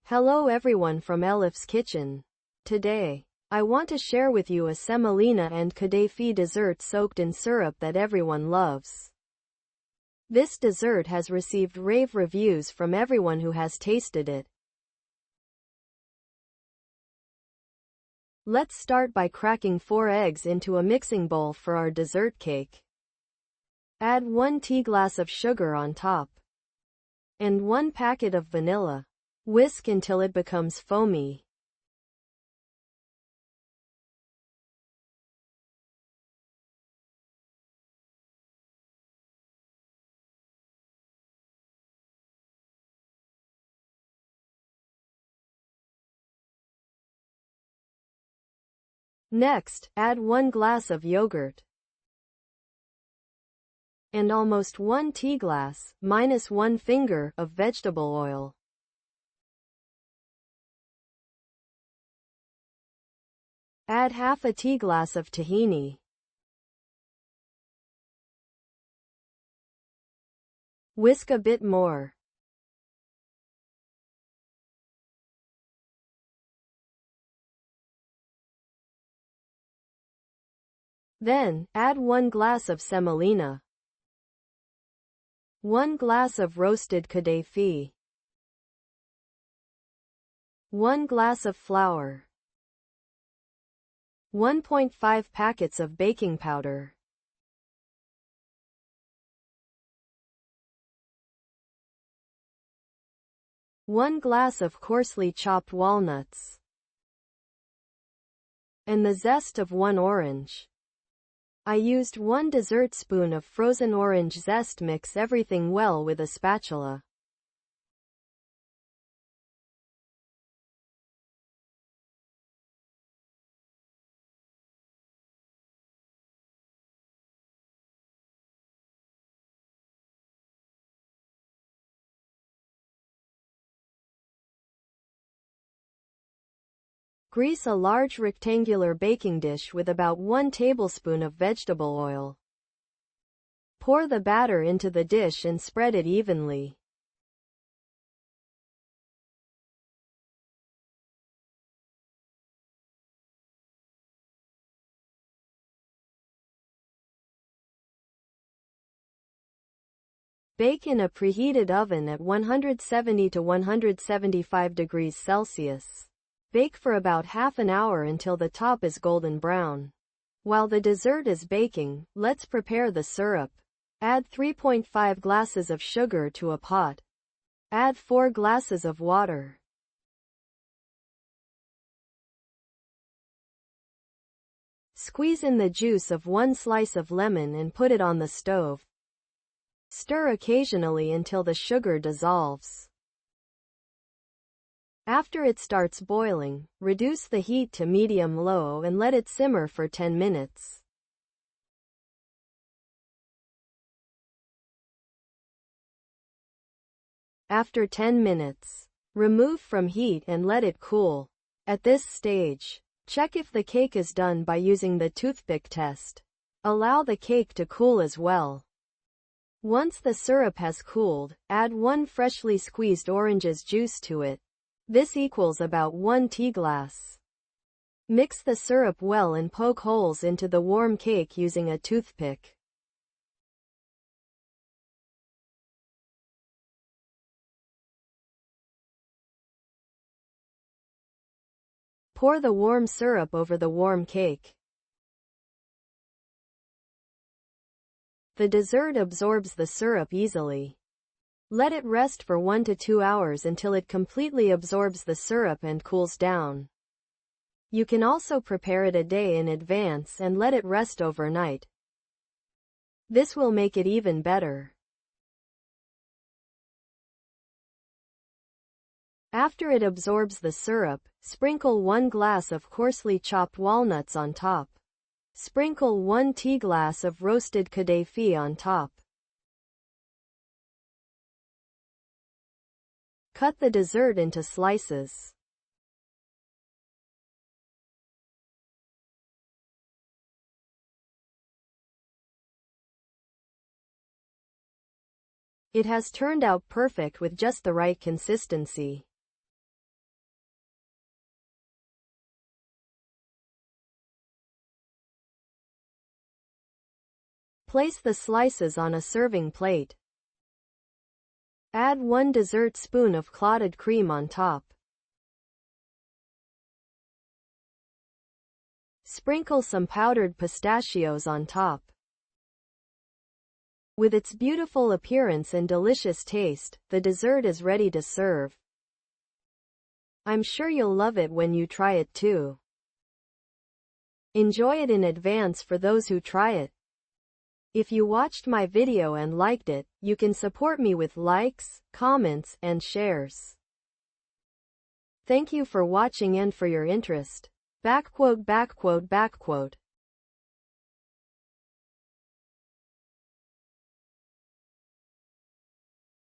Hello everyone from Elif's Kitchen. Today, I want to share with you a semolina and kadayfi dessert soaked in syrup that everyone loves. This dessert has received rave reviews from everyone who has tasted it. Let's start by cracking 4 eggs into a mixing bowl for our dessert cake. Add 1 tea glass of sugar on top and 1 packet of vanilla. Whisk until it becomes foamy. Next, add 1 glass of yogurt and almost 1 tea glass, minus 1 finger, of vegetable oil. Add half a tea glass of tahini. Whisk a bit more. Then, add 1 glass of semolina, 1 glass of roasted kadayfi, 1 glass of flour, 1.5 packets of baking powder, one glass of coarsely chopped walnuts, and the zest of 1 orange. I used 1 dessert spoon of frozen orange zest. Mix everything well with a spatula. Grease a large rectangular baking dish with about 1 tablespoon of vegetable oil. Pour the batter into the dish and spread it evenly. Bake in a preheated oven at 170 to 175 degrees Celsius. Bake for about half an hour until the top is golden brown. While the dessert is baking, let's prepare the syrup. Add 3.5 glasses of sugar to a pot. Add 4 glasses of water. Squeeze in the juice of 1 slice of lemon and put it on the stove. Stir occasionally until the sugar dissolves. After it starts boiling, reduce the heat to medium-low and let it simmer for 10 minutes. After 10 minutes, remove from heat and let it cool. At this stage, check if the cake is done by using the toothpick test. Allow the cake to cool as well. Once the syrup has cooled, add 1 freshly squeezed orange's juice to it. This equals about 1 tea glass. Mix the syrup well and poke holes into the warm cake using a toothpick. Pour the warm syrup over the warm cake. The dessert absorbs the syrup easily. Let it rest for 1 to 2 hours until it completely absorbs the syrup and cools down. You can also prepare it a day in advance and let it rest overnight. This will make it even better. After it absorbs the syrup, sprinkle 1 glass of coarsely chopped walnuts on top. Sprinkle 1 tea glass of roasted kadayfi on top. Cut the dessert into slices. It has turned out perfect with just the right consistency. Place the slices on a serving plate. Add 1 dessert spoon of clotted cream on top. Sprinkle some powdered pistachios on top. With its beautiful appearance and delicious taste, the dessert is ready to serve. I'm sure you'll love it when you try it too. Enjoy it in advance for those who try it. If you watched my video and liked it, you can support me with likes, comments, and shares. Thank you for watching and for your interest. Backquote, backquote, backquote.